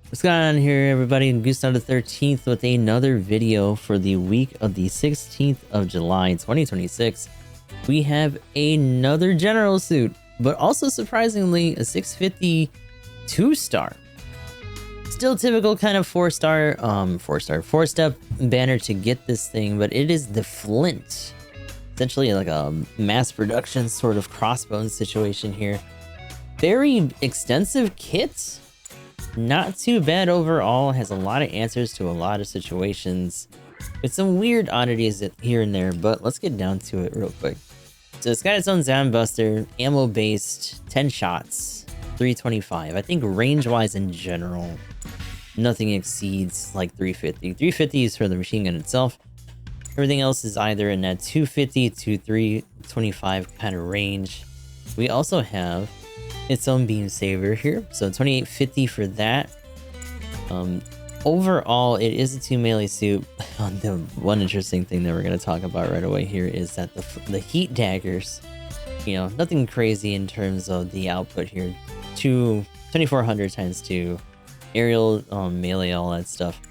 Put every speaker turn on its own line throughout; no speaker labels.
What's going on here, everybody? Goose on the 13th with another video for the week of the 16th of July 2026. We have another general suit, but also surprisingly a 650 2-star. Still typical kind of 4-step banner to get this thing, but it is the Flint. Essentially like a mass production sort of crossbone situation here. Very extensive kit. Not too bad overall, has a lot of answers to a lot of situations with some weird oddities here and there, but let's get down to it real quick. So it's got its own Zam Buster, ammo based, 10 shots, 325. I think range wise in general, nothing exceeds like 350. 350 is for the machine gun itself. Everything else is either in that 250 to 325 kind of range. We also have its own beam saver here, so 2850 for that. Overall, it is a 2 melee suit. The one interesting thing that we're going to talk about right away here is that the heat daggers, you know, nothing crazy in terms of the output here. 2400 times 2 aerial, melee, all that stuff,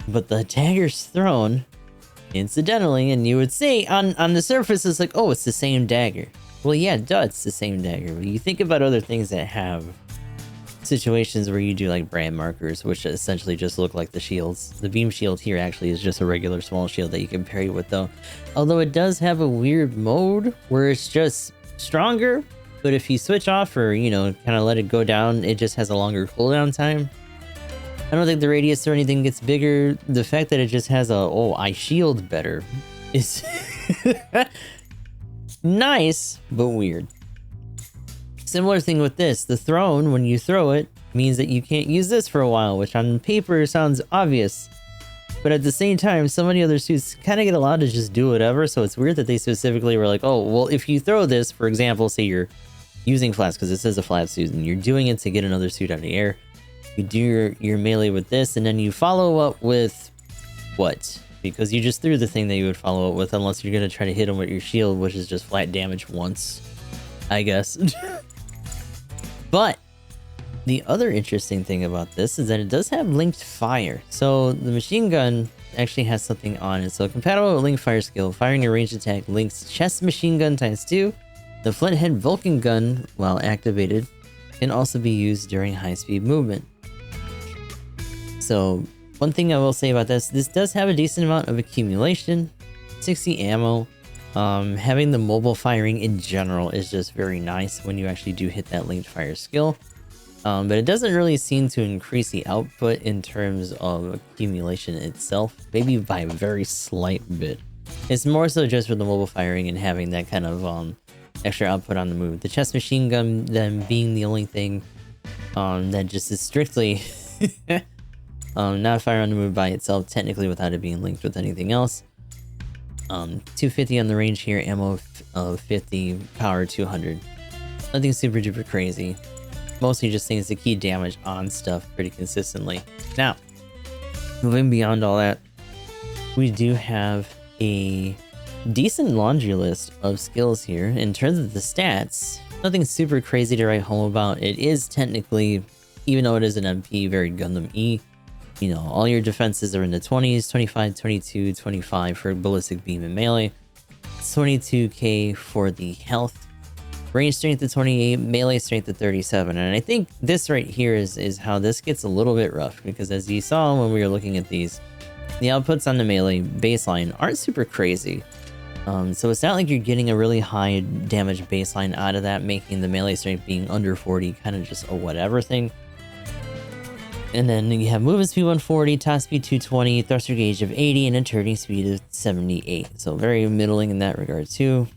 but the daggers thrown incidentally, and you would say on the surface it's like, oh, it's the same dagger. Well, yeah, duh, it's the same dagger. But you think about other things that have situations where you do like brand markers, which essentially just look like the shields. The beam shield here actually is just a regular small shield that you can parry with though. Although it does have a weird mode where it's just stronger, but if you switch off or, you know, kind of let it go down, it just has a longer cooldown time. I don't think the radius or anything gets bigger. The fact that it just has a, oh, I shield better is... nice, but weird. Similar thing with this. The thrown, when you throw it, means that you can't use this for a while, which on paper sounds obvious. But at the same time, so many other suits kind of get allowed to just do whatever, so it's weird that they specifically were like, oh, well, if you throw this, for example, say you're using flats, because this is a flat suit, and you're doing it to get another suit out of the air, you do your melee with this, and then you follow up with what? Because you just threw the thing that you would follow up with, unless you're going to try to hit him with your shield, which is just flat damage once, I guess. But the other interesting thing about this is that it does have linked fire. So the machine gun actually has something on it. So compatible with linked fire skill, firing a ranged attack links chest machine gun ×2. The Flint head Vulcan gun, while activated, can also be used during high-speed movement. So one thing I will say about this does have a decent amount of accumulation, 60 ammo. Having the mobile firing in general is just very nice when you actually do hit that linked fire skill. But it doesn't really seem to increase the output in terms of accumulation itself, maybe by a very slight bit. It's more so just for the mobile firing and having that kind of extra output on the move. The chest machine gun then being the only thing that just is strictly not fire on the move by itself, technically without it being linked with anything else. 250 on the range here, ammo of 50, power 200. Nothing super duper crazy. Mostly just things to keep damage on stuff pretty consistently. Now, moving beyond all that, we do have a decent laundry list of skills here. In terms of the stats, nothing super crazy to write home about. It is technically, even though it is an MP, very Gundam-y. You know, all your defenses are in the 20s, 25, 22, 25 for ballistic beam and melee. 22k for the health. Range strength to 28, melee strength to 37. And I think this right here is how this gets a little bit rough, because as you saw when we were looking at these, the outputs on the melee baseline aren't super crazy. So it's not like you're getting a really high damage baseline out of that, making the melee strength being under 40 kind of just a whatever thing. And then you have movement speed 140, top speed 220, thruster gauge of 80, and a turning speed of 78. So very middling in that regard too.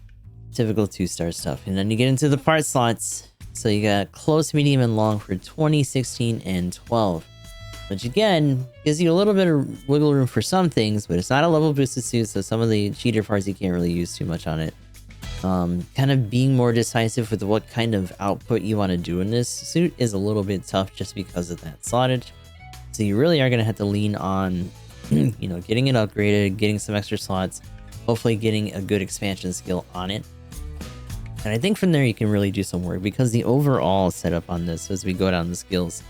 Typical 2-star stuff. And then you get into the part slots. So you got close, medium, and long for 20, 16, and 12. Which again, gives you a little bit of wiggle room for some things, but it's not a level boosted suit, so some of the cheater parts you can't really use too much on it. Kind of being more decisive with what kind of output you want to do in this suit is a little bit tough just because of that slottage. So you really are going to have to lean on, you know, getting it upgraded, getting some extra slots, hopefully getting a good expansion skill on it. And I think from there you can really do some work, because the overall setup on this, as we go down the skills,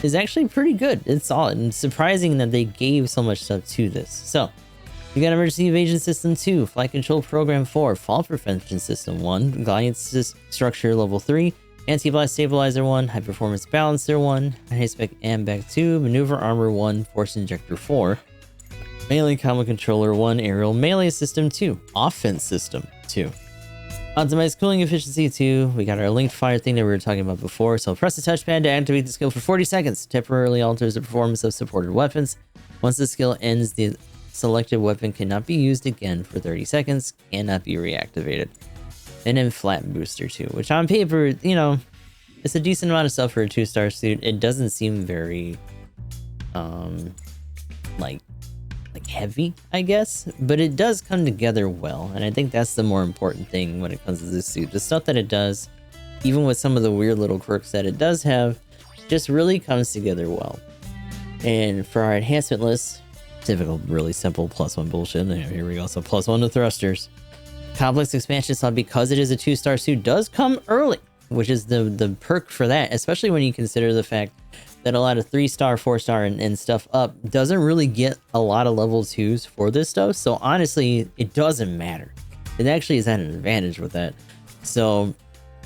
is actually pretty good. It's solid and surprising that they gave so much stuff to this. So you got Emergency Evasion System 2, Flight Control Program 4, Fall Prevention System 1, Guidance Structure Level 3, Anti-Blast Stabilizer 1, High Performance Balancer 1, High Spec AMBAC 2, Maneuver Armor 1, Force Injector 4, Melee Combo Controller 1, Aerial Melee System 2, Offense System 2. Optimized Cooling Efficiency 2, we got our linked fire thing that we were talking about before, so press the touchpad to activate the skill for 40 seconds, temporarily alters the performance of supported weapons. Once the skill ends, the selected weapon cannot be used again for 30 seconds, cannot be reactivated. And then Flat Booster 2, which on paper, you know, it's a decent amount of stuff for a 2-star suit. It doesn't seem very, like heavy, I guess, but it does come together well, and I think that's the more important thing when it comes to this suit. The stuff that it does, even with some of the weird little quirks that it does have, just really comes together well. And for our enhancement list, typical, really simple +1 bullshit. Here we go. So +1 to thrusters. Complex expansion slot, because it is a 2-star suit, does come early, which is the perk for that, especially when you consider the fact that a lot of 3-star, 4-star, and stuff up doesn't really get a lot of level 2s for this stuff. So honestly, it doesn't matter. It actually is at an advantage with that. So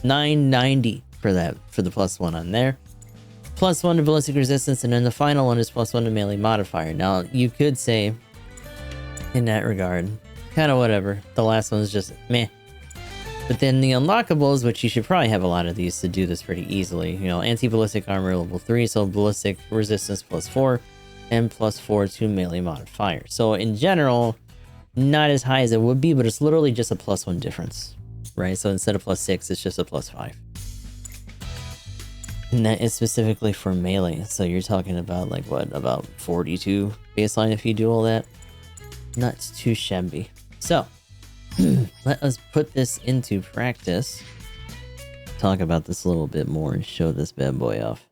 990 for that, for the +1 on there. +1 to ballistic resistance, and then the final one is +1 to melee modifier. Now, you could say, in that regard, kind of whatever. The last one is just meh. But then the unlockables, which you should probably have a lot of these to do this pretty easily. You know, anti-ballistic armor level 3, so ballistic resistance +4, and +4 to melee modifier. So in general, not as high as it would be, but it's literally just a +1 difference, right? So instead of +6, it's just a +5. And that is specifically for melee. So you're talking about like what, about 42 baseline if you do all that? Not too shabby. So let us put this into practice. Talk about this a little bit more and show this bad boy off.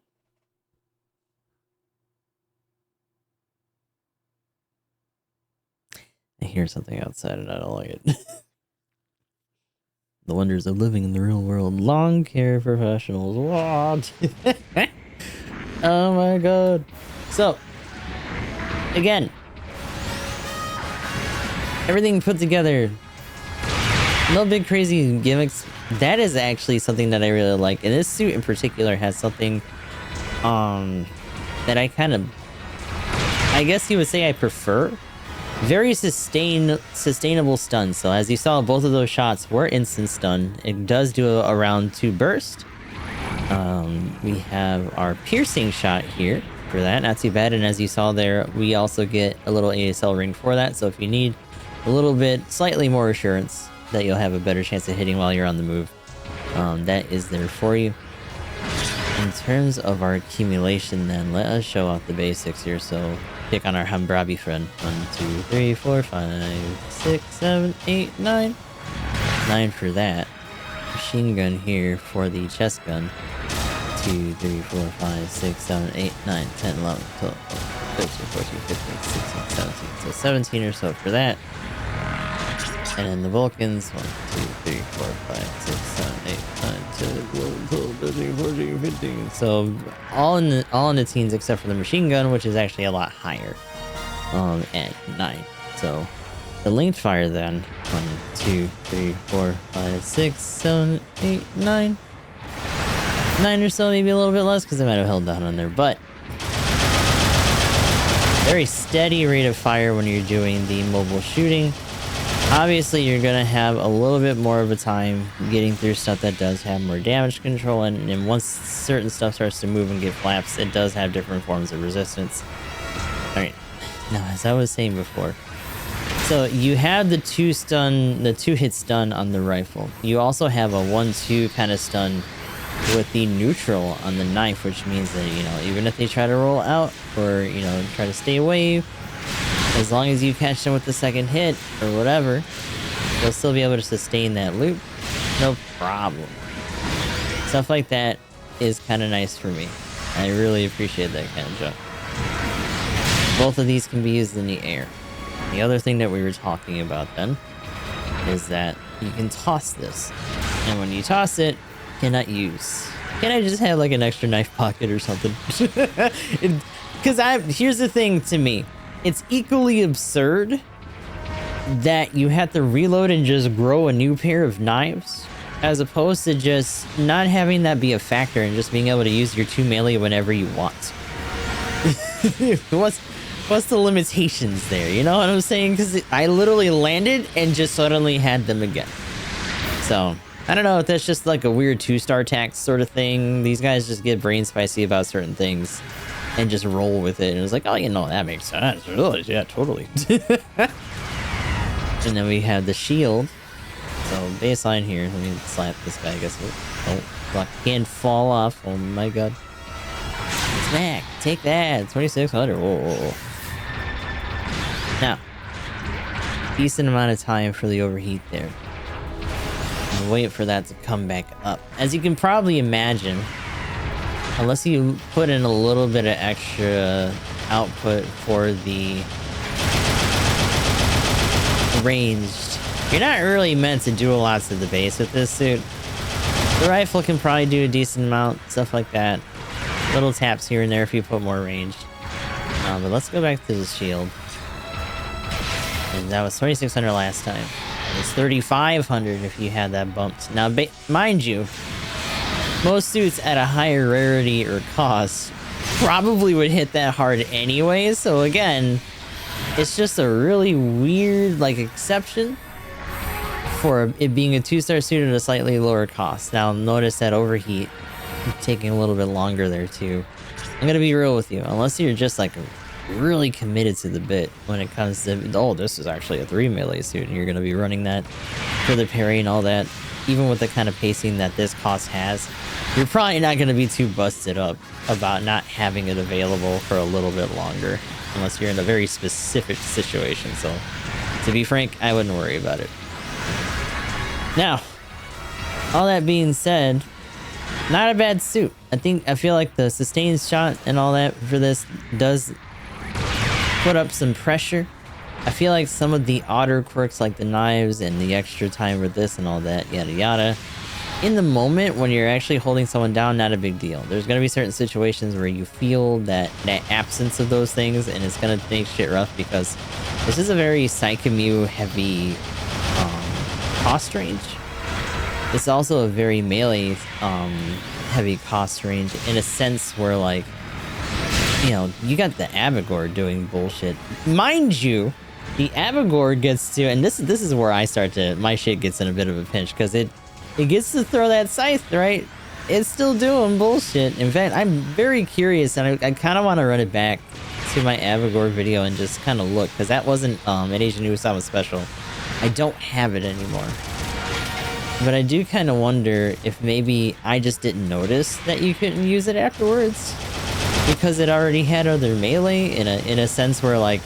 I hear something outside and I don't like it. The wonders of living in the real world. Lawn care professionals. What? Oh my god. So, again, everything put together. No big crazy gimmicks. That is actually something that I really like. And this suit in particular has something that I kind of, I guess you would say I prefer. Very sustainable stun. So as you saw, both of those shots were instant stun. It does do a round 2 burst. We have our piercing shot here for that. Not too bad. And as you saw there, we also get a little ASL ring for that. So if you need a little bit, slightly more assurance that you'll have a better chance of hitting while you're on the move, that is there for you. In terms of our accumulation, then let us show off the basics here. So pick on our Hambrabi friend. 1, 2, 3, 4, 5, 6, 7, 8, 9. 9 for that. Machine gun here for the chest gun. 2, 3, 4, 5, 6, 7, 8, 9, 10, 11, 12, 13, 14, 15, 16, 17. So 17 or so for that. And then the Vulcans, 1, 2, 3, 4, 5, 6, 7, 8, 9, 10, 11, 12, 13, 14, 15. So all in the teens except for the machine gun, which is actually a lot higher. At 9. So the linked fire then, 1, 2, 3, 4, 5, 6, 7, 8, 9. 9 or so, maybe a little bit less because I might have held down on there, but very steady rate of fire when you're doing the mobile shooting. Obviously, you're going to have a little bit more of a time getting through stuff that does have more damage control, and once certain stuff starts to move and get flaps, it does have different forms of resistance. Alright, now as I was saying before, so you have the 2-hit stun on the rifle. You also have a 1-2 kind of stun with the neutral on the knife, which means that, you know, even if they try to roll out or, you know, try to stay away, as long as you catch them with the second hit or whatever, they'll still be able to sustain that loop. No problem. Stuff like that is kind of nice for me. I really appreciate that kind of jump. Both of these can be used in the air. The other thing that we were talking about then is that you can toss this. And when you toss it, you cannot use Can I just have like an extra knife pocket or something? Because here's the thing to me. It's equally absurd that you have to reload and just grow a new pair of knives, as opposed to just not having that be a factor and just being able to use your 2 melee whenever you want. What's the limitations there? You know what I'm saying? Because I literally landed and just suddenly had them again. So I don't know if that's just like a weird 2-star tax sort of thing. These guys just get brain spicy about certain things and just roll with it. And it's like, oh, you know, that makes sense. Really? Yeah, totally. And then we have the shield. So baseline here. Let me slap this guy, I guess. Oh, fuck. Can't fall off. Oh my god. It's back. Take that. 2600. Whoa. Now, decent amount of time for the overheat there. And wait for that to come back up. As you can probably imagine, unless you put in a little bit of extra output for the ranged, you're not really meant to do a lot to the base with this suit. The rifle can probably do a decent amount, stuff like that. Little taps here and there if you put more range. But let's go back to the shield. And that was 2600 last time. It's 3500 if you had that bumped. Now, mind you, most suits at a higher rarity or cost probably would hit that hard anyways. So again, it's just a really weird, like, exception for it being a 2-star suit at a slightly lower cost. Now, notice that overheat taking a little bit longer there too. I'm gonna be real with you. Unless you're just like really committed to the bit when it comes to, oh, this is actually a 3 melee suit, and you're gonna be running that for the parry and all that. Even with the kind of pacing that this cost has, you're probably not gonna be too busted up about not having it available for a little bit longer. Unless you're in a very specific situation. So, to be frank, I wouldn't worry about it. Now, all that being said, not a bad suit. I feel like the sustained shot and all that for this does put up some pressure. I feel like some of the odder quirks like the knives and the extra time with this and all that, yada yada, in the moment when you're actually holding someone down, not a big deal. There's going to be certain situations where you feel that absence of those things, and it's going to make shit rough because this is a very Psychomu heavy cost range. It's also a very melee heavy cost range in a sense where, like, you know, you got the Abigor doing bullshit. Mind you, the Abigor gets to, and this is where I start to, my shit gets in a bit of a pinch, because it gets to throw that scythe, right? It's still doing bullshit. In fact, I'm very curious, and I kind of want to run it back to my Abigor video and just kind of look, because that wasn't an Asian Usama special. I don't have it anymore. But I do kind of wonder if maybe I just didn't notice that you couldn't use it afterwards, because it already had other melee in a sense where, like,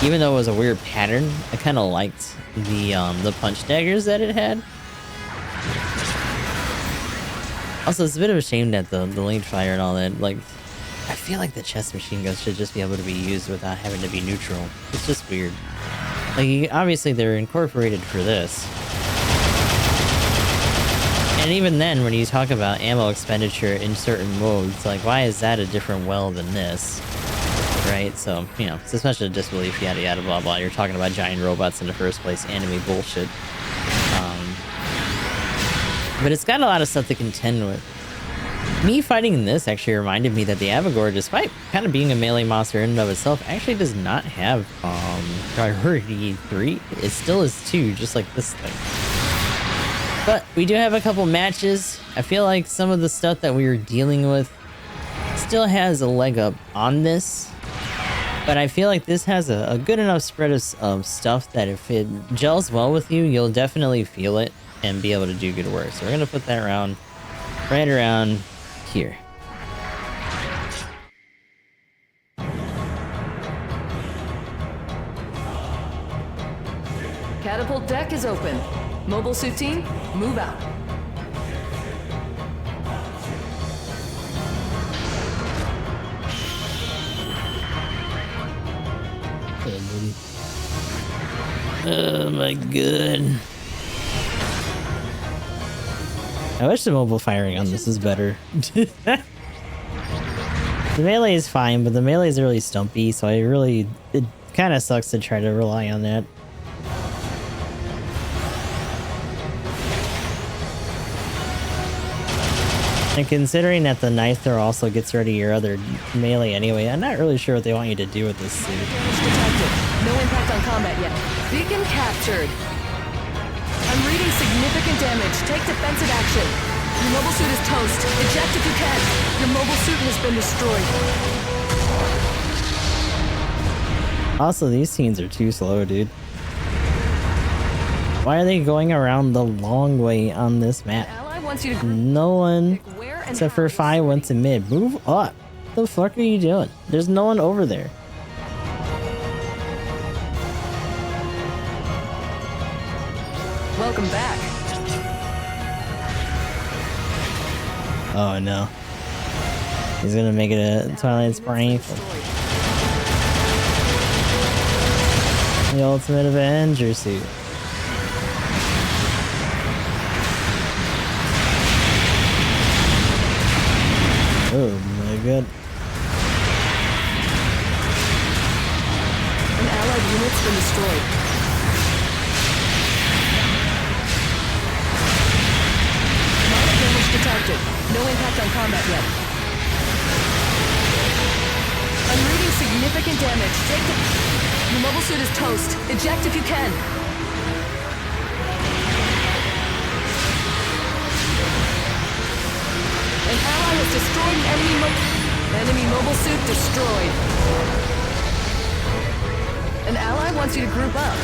even though it was a weird pattern, I kind of liked the punch daggers that it had. Also, it's a bit of a shame that the linked fire and all that, like, I feel like the chest machine guns should just be able to be used without having to be neutral. It's just weird. Like, obviously they're incorporated for this. And even then, when you talk about ammo expenditure in certain modes, like, why is that a different well than this? Right? So, you know, it's especially disbelief, yada yada blah blah. You're talking about giant robots in the first place, anime bullshit. But it's got a lot of stuff to contend with. Me fighting this actually reminded me that the Abigor, despite kind of being a melee monster in and of itself, actually does not have priority 3. It still is 2, just like this thing. But we do have a couple matches. I feel like some of the stuff that we were dealing with still has a leg up on this. But I feel like this has a good enough spread of stuff that if it gels well with you, you'll definitely feel it and be able to do good work. So we're going to put that around, right around here.
Catapult deck is open. Mobile suit team, move out.
Oh my god. I wish the mobile firing on this is better. The melee is fine, but the melee is really stumpy, so it kind of sucks to try to rely on that. And considering that the knife throw also gets rid of your other melee anyway, I'm not really sure what they want you to do with this suit.
No impact on combat yet. Beacon captured. I'm reading significant damage. Take defensive action. Your mobile suit is toast. Eject if you can. Your mobile suit has been destroyed.
Also, these scenes are too slow, dude. Why are they going around the long way on this map? No one, except for Fi, went to mid. Move up. What the fuck are you doing? There's no one over there.
Welcome back.
Oh no. He's gonna make it a Twilight Spring. The ultimate Avenger suit. Oh my god.
An allied unit's been destroyed. Minor damage detected. No impact on combat yet. I'm reading significant damage. Take the... Your mobile suit is toast. Eject if you can. An ally has destroyed an enemy mobile suit destroyed. An ally wants you to group up.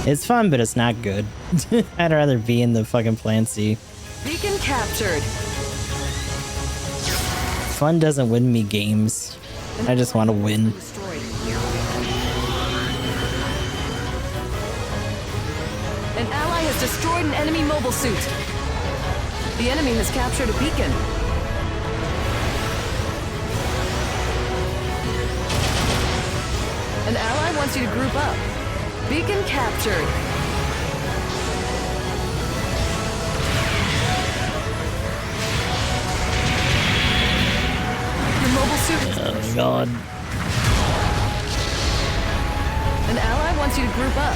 It's fun, but it's not good. I'd rather be in the fucking Plan C.
Beacon captured.
Fun doesn't win me games. I just want to win.
An ally has destroyed an enemy mobile suit. The enemy has captured a beacon. An ally wants you to group up. Beacon captured. Your mobile suit is...
Oh my god.
An ally wants you to group up.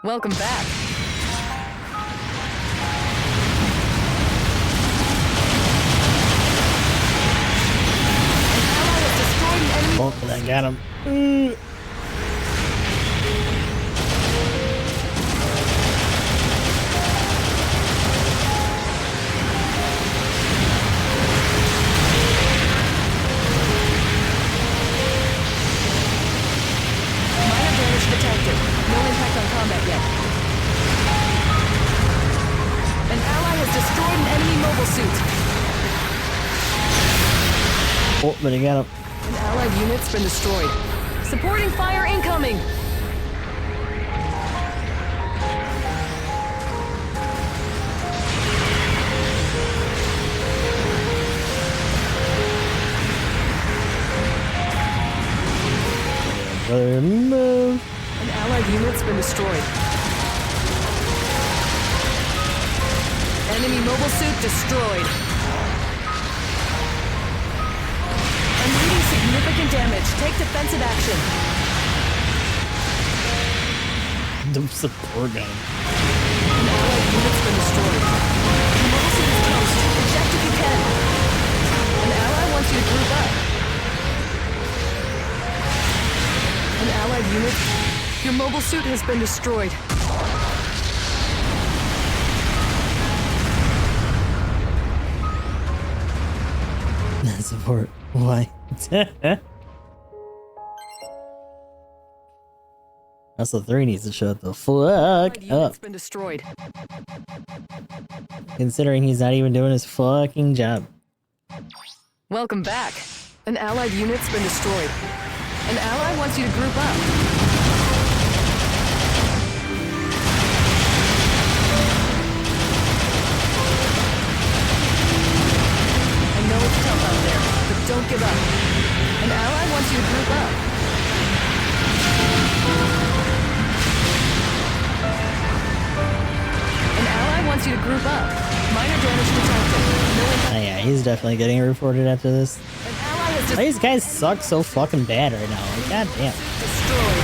Welcome back. An ally has destroyed an enemy.
Oh, I got him.
Minor damage detected. No impact on combat yet. An ally has destroyed an enemy mobile suit.
Oh, but I got him.
An allied unit's been destroyed. Supporting fire incoming.
Brother, move.
An allied unit's been destroyed. Enemy mobile suit destroyed. I'm reading significant damage. Take defensive action.
The support guy.
An allied unit's been destroyed. Your mobile suit is toast. Eject if you can. An ally wants you to group up. An allied unit. Your mobile suit has been destroyed.
Support. Why? Also, 3 needs to shut the fuck up.
Been destroyed.
Considering he's not even doing his fucking job.
Welcome back. An allied unit's been destroyed. An ally wants you to group up. Don't give up. An ally wants you to group up. An ally wants you to group up. Minor damage detected. No impact.
Oh, yeah, he's definitely getting reported after this.
An ally has
These guys suck so fucking bad right now. Like, god damn.
destroyed.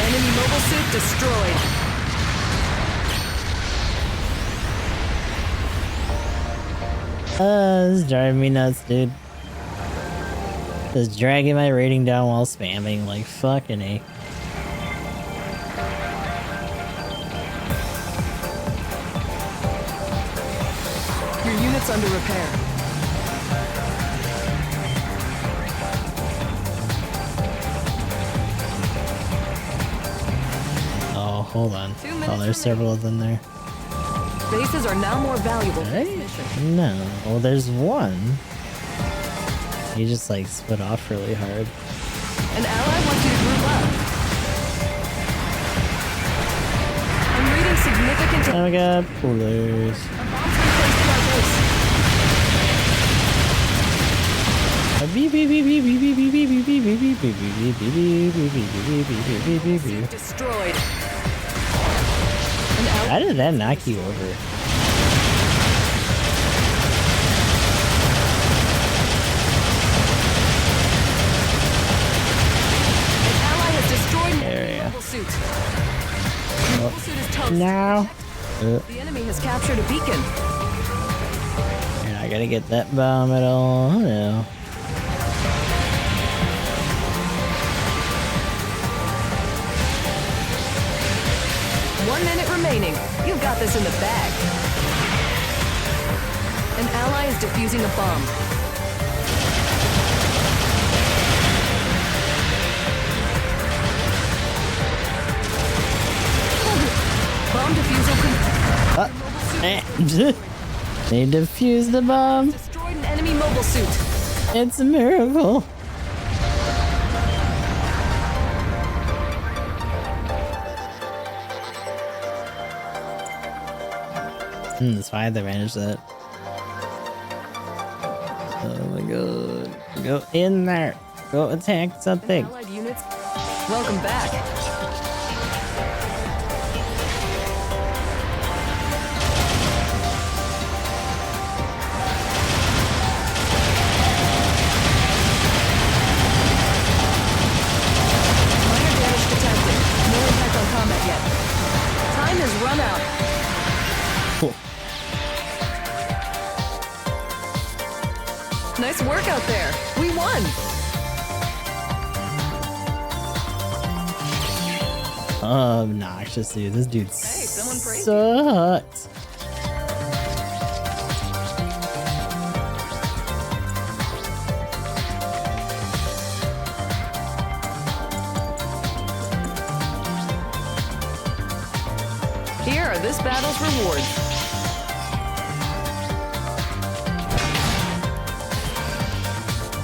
Enemy mobile suit destroyed.
This is driving me nuts, dude. Just dragging my rating down while spamming, like fucking A.
Your unit's under repair.
Oh, hold on.
2 minutes
Oh, there's several of them there.
Bases are now more valuable for this
Right?
mission.
No. Well, there's one. He just like split off really hard.
An ally wants you to group up. I'm reading significant
Oh my god, pullers.
A bomb's been placed in our base.
Beep beep beep beep beep beep beep beep beep beep beep beep beep beep beep beep beep.
Destroyed. An ally
How did that knock you over?
has destroyed
There we go.
mobile suit. Your mobile suit is toast.
Now.
The enemy has captured a beacon.
You're not gonna get that bomb at all. Oh, no.
1 minute remaining. You've got this in the bag. An ally is defusing a bomb. Bomb defusal
They defused the bomb.
destroyed an enemy mobile suit.
It's a miracle. It's fine, they managed that. Oh my god. Go in there. Go attack something.
Allied units, welcome back. Minor damage detected. No impact on combat yet. Time has run out.
Cool.
Nice work out there. We won.
Obnoxious, dude. This dude
someone praised you.
sucks.
Here are this battle's rewards.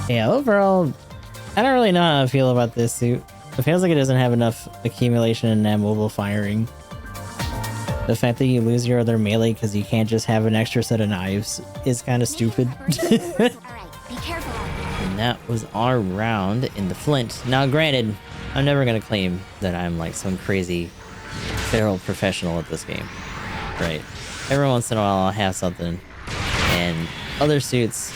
Yeah, overall, I don't really know how I feel about this suit. It feels like it doesn't have enough accumulation in that mobile firing. The fact that you lose your other melee because you can't just have an extra set of knives is kind of stupid.
Alright, be careful.
And that was our round in the Flint. Now, granted, I'm never going to claim that I'm like some crazy feral professional at this game. Right? Every once in a while I'll have something. And other suits,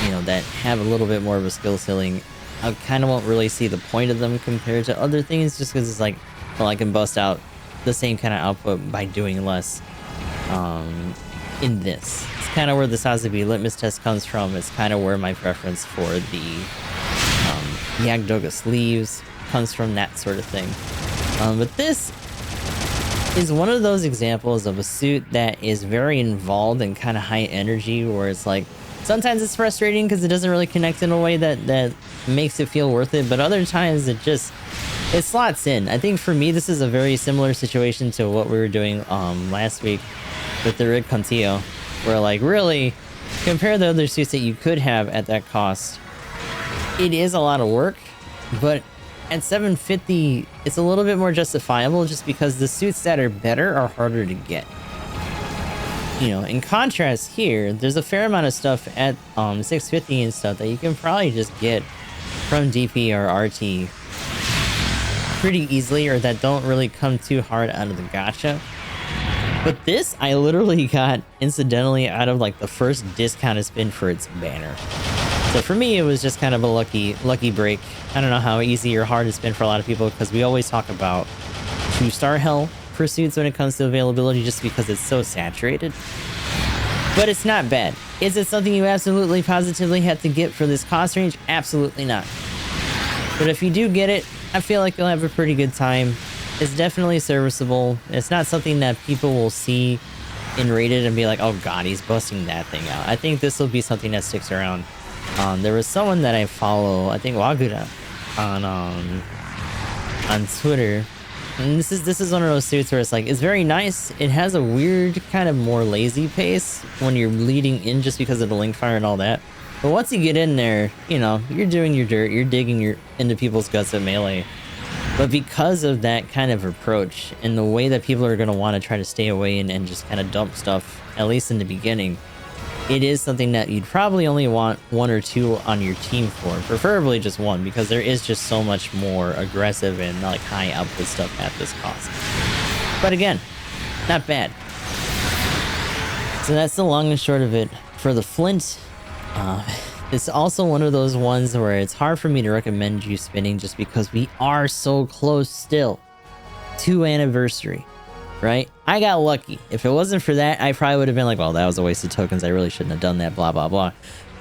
you know, that have a little bit more of a skill ceiling, I kind of won't really see the point of them compared to other things, just because it's like, well, I can bust out the same kind of output by doing less in this. It's kind of where the Sazabi litmus test comes from. It's kind of where my preference for the Yagdoga sleeves comes from, that sort of thing. But this is one of those examples of a suit that is very involved and kind of high energy, where it's like, sometimes it's frustrating because it doesn't really connect in a way that makes it feel worth it, but other times it slots in. I think for me, this is a very similar situation to what we were doing last week with the Rig Contillo, where like really, compare the other suits that you could have at that cost, it is a lot of work, but at 750, it's a little bit more justifiable just because the suits that are better are harder to get. you know, in contrast here, there's a fair amount of stuff at 650 and stuff that you can probably just get from DP or RT pretty easily, or that don't really come too hard out of the gacha. But this I literally got incidentally out of like the first discounted spin for its banner. So for me, it was just kind of a lucky break. I don't know how easy or hard it's been for a lot of people, because we always talk about 2-star hell pursuits when it comes to availability, just because it's so saturated. But it's not bad. Is it something you absolutely positively have to get for this cost range? Absolutely not. But if you do get it, I feel like you'll have a pretty good time. It's definitely serviceable. It's not something that people will see in rated and be like, oh god, he's busting that thing out. I think this will be something that sticks around. There was someone that I follow, I think Wagura, on Twitter. And this is one of those suits where it's like, it's very nice. It has a weird kind of more lazy pace when you're leading in, just because of the link fire and all that. But once you get in there, you know, you're doing your dirt, you're digging into people's guts at melee. But because of that kind of approach and the way that people are going to want to try to stay away and just kind of dump stuff, at least in the beginning, it is something that you'd probably only want 1 or 2 on your team for, preferably just 1, because there is just so much more aggressive and like high output stuff at this cost. But again, not bad. So that's the long and short of it for the Flint. It's also one of those ones where it's hard for me to recommend you spinning, just because we are so close still to anniversary. Right? I got lucky. If it wasn't for that, I probably would have been like, well, that was a waste of tokens. I really shouldn't have done that, blah, blah, blah.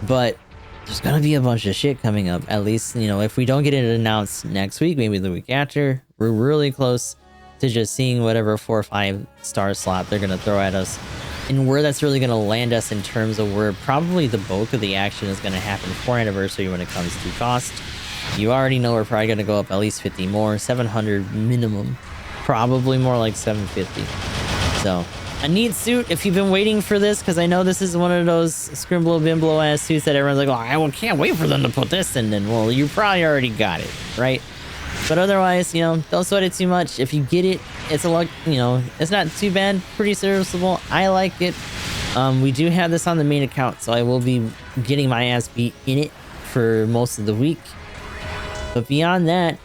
But there's gonna be a bunch of shit coming up. At least, you know, if we don't get it announced next week, maybe the week after, we're really close to just seeing whatever 4 or 5 star slot they're gonna throw at us, and where that's really gonna land us in terms of where probably the bulk of the action is gonna happen for anniversary when it comes to cost. You already know we're probably gonna go up at least 50 more, 700 minimum. Probably more like 750. So, a neat suit if you've been waiting for this, because I know this is one of those scrimblow bimblow ass suits that everyone's like, oh, I can't wait for them to put this in. And well, you probably already got it, right? But otherwise, you know, don't sweat it too much. If you get it, it's a luck, you know, it's not too bad, pretty serviceable. I like it. We do have this on the main account, so I will be getting my ass beat in it for most of the week. But beyond that,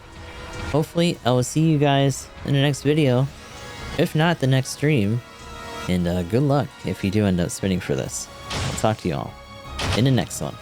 hopefully I will see you guys in the next video, if not the next stream. And good luck if you do end up spinning for this. I'll talk to you all in the next one.